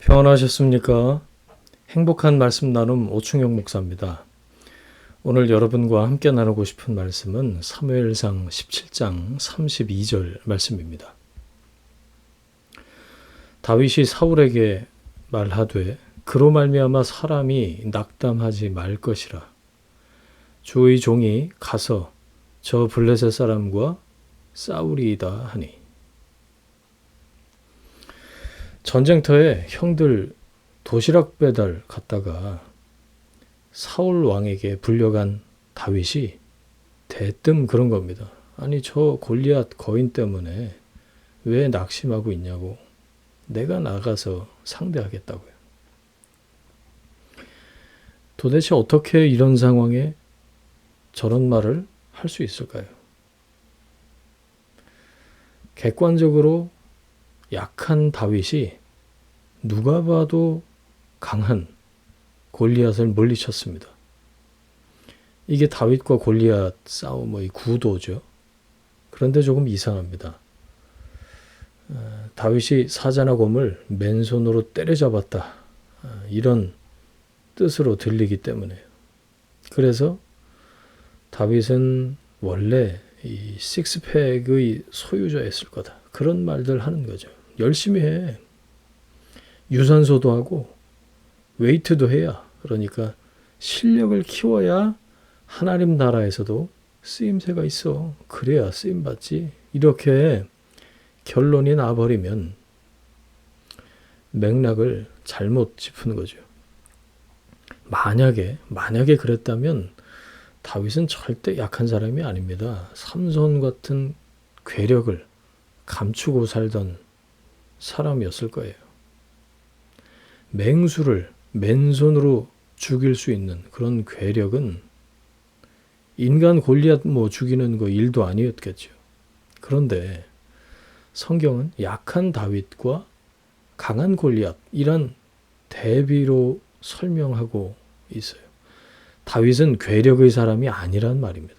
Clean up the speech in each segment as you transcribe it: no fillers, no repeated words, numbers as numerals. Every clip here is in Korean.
평안하셨습니까? 행복한 말씀 나눔 오충영 목사입니다. 오늘 여러분과 함께 나누고 싶은 말씀은 사무엘상 17장 32절 말씀입니다. 다윗이 사울에게 말하되 그로 말미암아 사람이 낙담하지 말 것이라. 주의 종이 가서 저 블레셋 사람과 싸우리이다 하니. 전쟁터에 형들 도시락 배달 갔다가 사울 왕에게 불려간 다윗이 대뜸 그런 겁니다. 아니 저 골리앗 거인 때문에 왜 낙심하고 있냐고. 내가 나가서 상대하겠다고요. 도대체 어떻게 이런 상황에 저런 말을 할 수 있을까요? 객관적으로 약한 다윗이 누가 봐도 강한 골리앗을 물리쳤습니다. 이게 다윗과 골리앗 싸움의 구도죠. 그런데 조금 이상합니다. 다윗이 사자나 곰을 맨손으로 때려잡았다. 이런 뜻으로 들리기 때문에요. 그래서 다윗은 원래 이 식스팩의 소유자였을 거다. 그런 말들 하는 거죠. 열심히 해. 유산소도 하고 웨이트도 해야. 그러니까 실력을 키워야 하나님 나라에서도 쓰임새가 있어. 그래야 쓰임받지. 이렇게 결론이 나버리면 맥락을 잘못 짚는 거죠. 만약에 그랬다면 다윗은 절대 약한 사람이 아닙니다. 삼손 같은 괴력을 감추고 살던 사람이었을 거예요. 맹수를 맨손으로 죽일 수 있는 그런 괴력은 인간 골리앗 죽이는 거 일도 아니었겠죠. 그런데 성경은 약한 다윗과 강한 골리앗 이란 대비로 설명하고 있어요. 다윗은 괴력의 사람이 아니란 말입니다.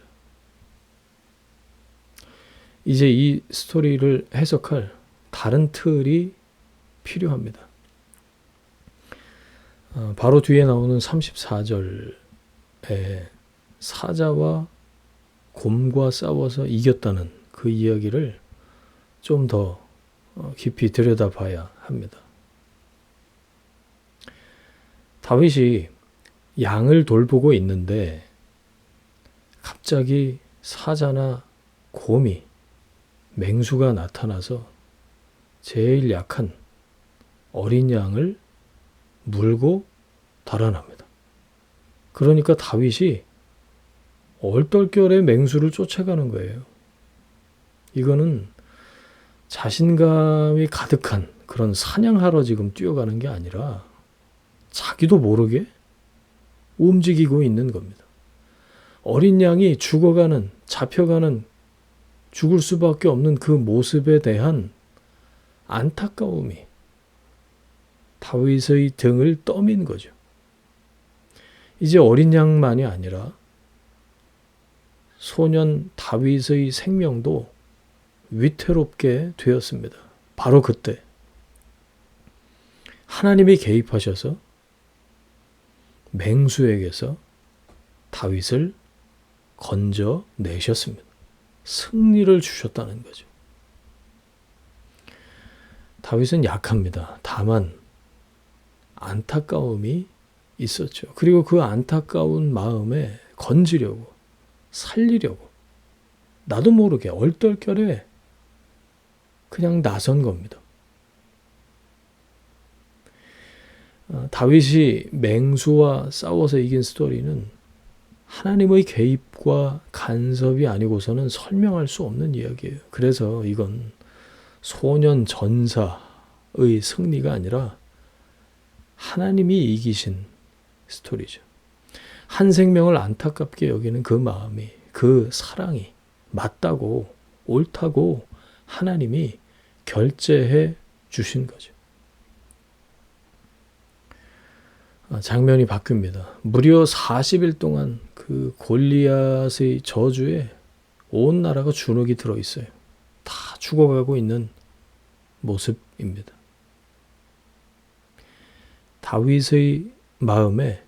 이제 이 스토리를 해석할 다른 틀이 필요합니다. 바로 뒤에 나오는 34절에 사자와 곰과 싸워서 이겼다는 그 이야기를 좀 더 깊이 들여다봐야 합니다. 다윗이 양을 돌보고 있는데 갑자기 사자나 곰이 맹수가 나타나서 제일 약한 어린 양을 물고 달아납니다. 그러니까 다윗이 얼떨결에 맹수를 쫓아가는 거예요. 이거는 자신감이 가득한 그런 사냥하러 지금 뛰어가는 게 아니라 자기도 모르게 움직이고 있는 겁니다. 어린 양이 죽어가는, 잡혀가는, 죽을 수밖에 없는 그 모습에 대한 안타까움이 다윗의 등을 떠민 거죠. 이제 어린 양만이 아니라 소년 다윗의 생명도 위태롭게 되었습니다. 바로 그때 하나님이 개입하셔서 맹수에게서 다윗을 건져내셨습니다. 승리를 주셨다는 거죠. 다윗은 약합니다. 다만 안타까움이 있었죠. 그리고 그 안타까운 마음에 건지려고, 살리려고 나도 모르게 얼떨결에 그냥 나선 겁니다. 다윗이 맹수와 싸워서 이긴 스토리는 하나님의 개입과 간섭이 아니고서는 설명할 수 없는 이야기예요. 그래서 이건 소년 전사의 승리가 아니라 하나님이 이기신 스토리죠. 한 생명을 안타깝게 여기는 그 마음이, 그 사랑이 맞다고, 옳다고 하나님이 결제해 주신 거죠. 장면이 바뀝니다. 무려 40일 동안 그 골리앗의 저주에 온 나라가 주눅이 들어있어요. 다 죽어가고 있는 모습입니다. 다윗의 마음에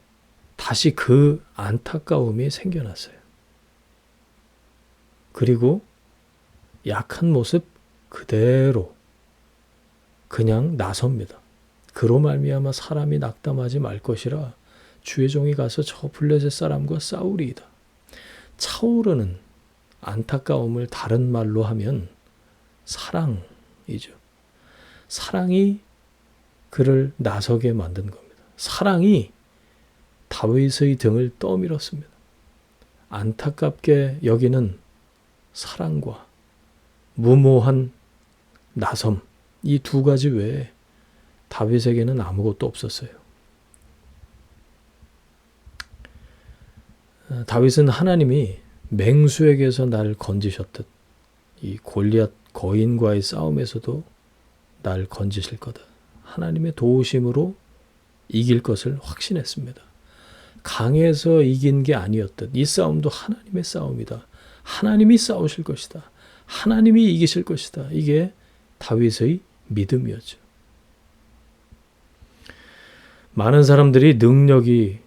다시 그 안타까움이 생겨났어요. 그리고 약한 모습 그대로 그냥 나섭니다. 그로 말미암아 사람이 낙담하지 말 것이라 주의 종이 가서 저 블레셋 사람과 싸우리이다. 차오르는 안타까움을 다른 말로 하면 사랑이죠. 사랑이 그를 나서게 만든 겁니다. 사랑이 다윗의 등을 떠밀었습니다. 안타깝게 여기는 사랑과 무모한 나섬, 이 두 가지 외에 다윗에게는 아무것도 없었어요. 다윗은 하나님이 맹수에게서 나를 건지셨듯 이 골리앗 거인과의 싸움에서도 날 건지실 거다. 하나님의 도우심으로 이길 것을 확신했습니다. 강해서 이긴 게 아니었듯 이 싸움도 하나님의 싸움이다. 하나님이 싸우실 것이다. 하나님이 이기실 것이다. 이게 다윗의 믿음이었죠. 많은 사람들이 능력이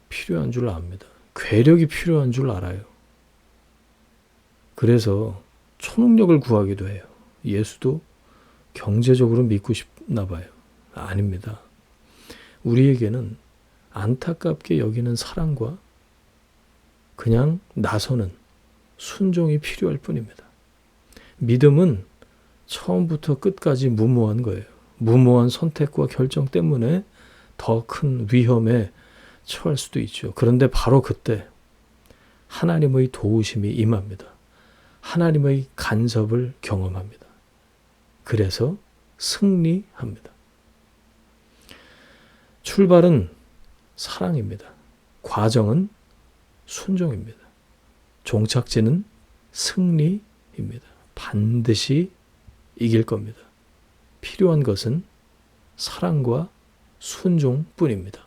필요한 줄 압니다. 괴력이 필요한 줄 알아요. 그래서 초능력을 구하기도 해요. 예수도 경제적으로 믿고 싶나 봐요. 아닙니다. 우리에게는 안타깝게 여기는 사랑과 그냥 나서는 순종이 필요할 뿐입니다. 믿음은 처음부터 끝까지 무모한 거예요. 무모한 선택과 결정 때문에 더 큰 위험에 처할 수도 있죠. 그런데 바로 그때 하나님의 도우심이 임합니다. 하나님의 간섭을 경험합니다. 그래서 승리합니다. 출발은 사랑입니다. 과정은 순종입니다. 종착지는 승리입니다. 반드시 이길 겁니다. 필요한 것은 사랑과 순종뿐입니다.